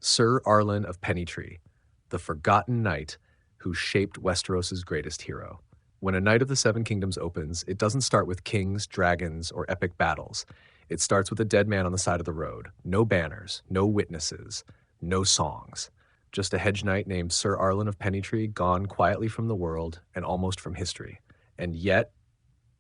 Ser Arlan of Pennytree, the forgotten knight who shaped Westeros' greatest hero. When A Knight of the Seven Kingdoms opens, it doesn't start with kings, dragons, or epic battles. It starts with a dead man on the side of the road. No banners, no witnesses, no songs. Just a hedge knight named Ser Arlan of Pennytree gone quietly from the world and almost from history. And yet,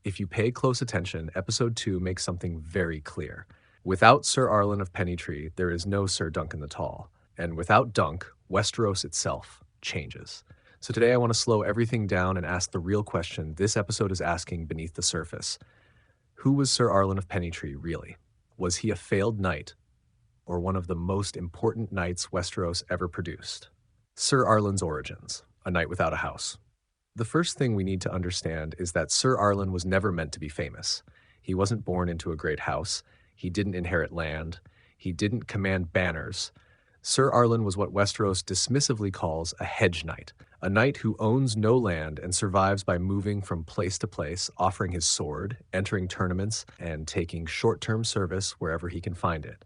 if you pay close attention, episode 2 makes something very clear. Without Ser Arlan of Pennytree, there is no Ser Duncan the Tall. And without Dunk, Westeros itself changes. So today I want to slow everything down and ask the real question this episode is asking beneath the surface. Who was Ser Arlan of Pennytree really? Was he a failed knight, or one of the most important knights Westeros ever produced? Ser Arlan's origins, a knight without a house. The first thing we need to understand is that Ser Arlan was never meant to be famous. He wasn't born into a great house. He didn't inherit land. He didn't command banners. Ser Arlan was what Westeros dismissively calls a hedge knight, a knight who owns no land and survives by moving from place to place, offering his sword, entering tournaments, and taking short-term service wherever he can find it.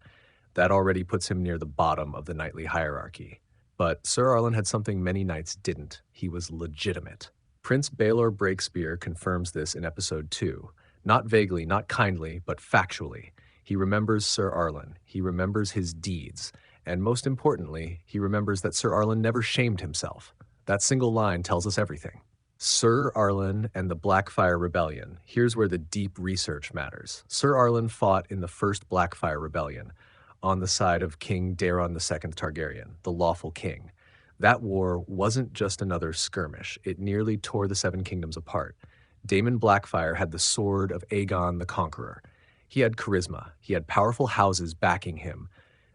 That already puts him near the bottom of the knightly hierarchy. But Ser Arlan had something many knights didn't. He was legitimate. Prince Baelor Breakspear confirms this in episode 2. Not vaguely, not kindly, but factually. He remembers Ser Arlan. He remembers his deeds. And most importantly, he remembers that Ser Arlan never shamed himself. That single line tells us everything. Ser Arlan and the Blackfire Rebellion. Here's where the deep research matters. Ser Arlan fought in the first Blackfire Rebellion on the side of King Daeron II Targaryen, the lawful king. That war wasn't just another skirmish. It nearly tore the Seven Kingdoms apart. Daemon Blackfire had the sword of Aegon the Conqueror. He had charisma. He had powerful houses backing him.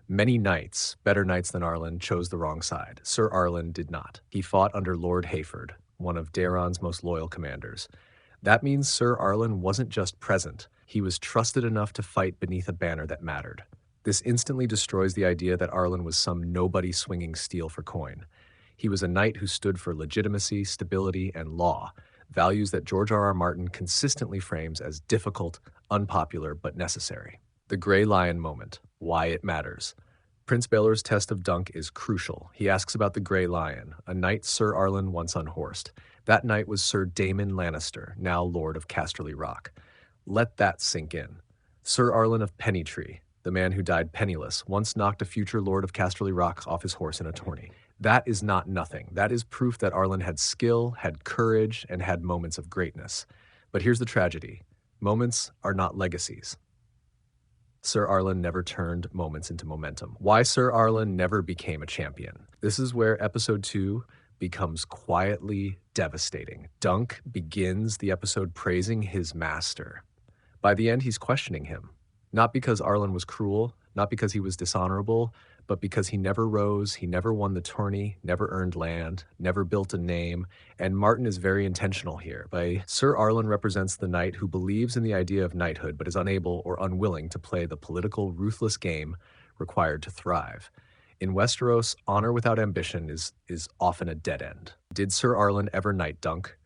Many knights, better knights than Arlan, chose the wrong side. Ser Arlan did not. He fought under Lord Hayford, one of Daeron's most loyal commanders. That means Ser Arlan wasn't just present. He was trusted enough to fight beneath a banner that mattered. This instantly destroys the idea that Arlan was some nobody swinging steel for coin. He was a knight who stood for legitimacy, stability, and law, values that George R.R. Martin consistently frames as difficult, unpopular, but necessary. The Grey Lion moment, why it matters. Prince Baelor's test of Dunk is crucial. He asks about the Grey Lion, a knight Ser Arlan once unhorsed. That knight was Sir Daemon Lannister, now Lord of Casterly Rock. Let that sink in. Ser Arlan of Pennytree, the man who died penniless, once knocked a future Lord of Casterly Rock off his horse in a tourney. That is not nothing. That is proof that Arlan had skill, had courage, and had moments of greatness. But here's the tragedy. Moments are not legacies. Ser Arlan never turned moments into momentum. Why Ser Arlan never became a champion. This is where episode 2 becomes quietly devastating. Dunk begins the episode praising his master. By the end, he's questioning him. Not because Arlan was cruel, not because he was dishonorable, but because he never rose, he never won the tourney, never earned land, never built a name, and Martin is very intentional here. Ser Arlan represents the knight who believes in the idea of knighthood, but is unable or unwilling to play the political, ruthless game required to thrive. In Westeros, honor without ambition is often a dead end. Did Ser Arlan ever knight Dunk?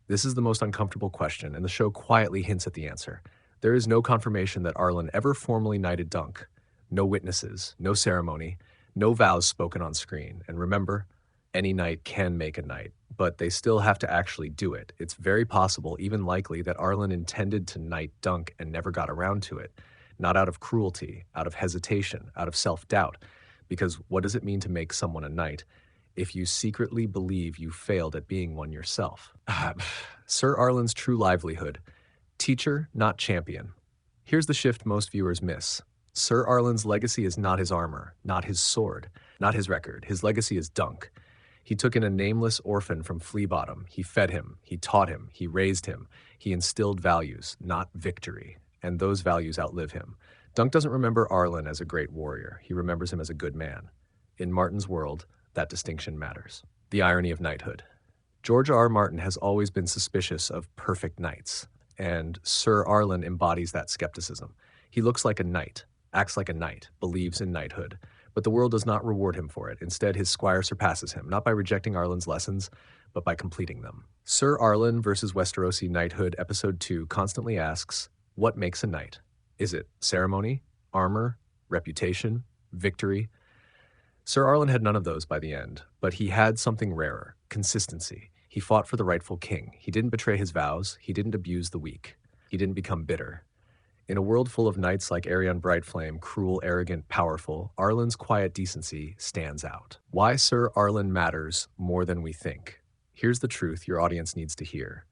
This is the most uncomfortable question, and the show quietly hints at the answer. There is no confirmation that Arlan ever formally knighted Dunk. No witnesses, no ceremony, no vows spoken on screen. And remember, any knight can make a knight, but they still have to actually do it. It's very possible, even likely, that Arlan intended to knight Dunk and never got around to it. Not out of cruelty, out of hesitation, out of self-doubt. Because what does it mean to make someone a knight if you secretly believe you failed at being one yourself? Ser Arlan's true livelihood. Teacher, not champion. Here's the shift most viewers miss. Ser Arlan's legacy is not his armor, not his sword, not his record. His legacy is Dunk. He took in a nameless orphan from Flea Bottom. He fed him, he taught him, he raised him. He instilled values, not victory, and those values outlive him. Dunk doesn't remember Arlan as a great warrior. He remembers him as a good man. In Martin's world, that distinction matters. The irony of knighthood. George R. R. Martin has always been suspicious of perfect knights, and Ser Arlan embodies that skepticism. He looks like a knight, acts like a knight, believes in knighthood, but the world does not reward him for it. Instead, his squire surpasses him, not by rejecting Arlan's lessons, but by completing them. Ser Arlan versus Westerosi Knighthood, Episode 2, constantly asks, what makes a knight? Is it ceremony, armor, reputation, victory? Sir Arland had none of those by the end, but he had something rarer: consistency. He fought for the rightful king. He didn't betray his vows. He didn't abuse the weak. He didn't become bitter. In a world full of knights like Aerion Brightflame, cruel, arrogant, powerful, Arland's quiet decency stands out. Why Sir Arland matters more than we think. Here's the truth your audience needs to hear.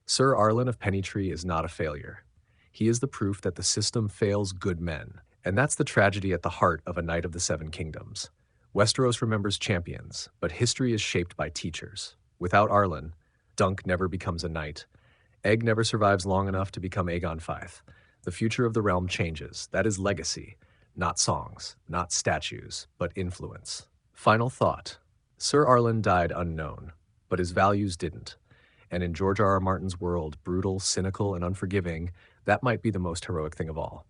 Ser Arlan of Pennytree is not a failure. He is the proof that the system fails good men, and that's the tragedy at the heart of a Knight of the Seven Kingdoms. Westeros remembers champions, but history is shaped by teachers. Without Arlan, Dunk never becomes a knight. Egg never survives long enough to become Aegon Fife. The future of the realm changes. That is legacy, not songs, not statues, but influence. Final thought. Sir Arland died unknown, but his values didn't. And in George R. R. Martin's world, brutal, cynical, and unforgiving, that might be the most heroic thing of all.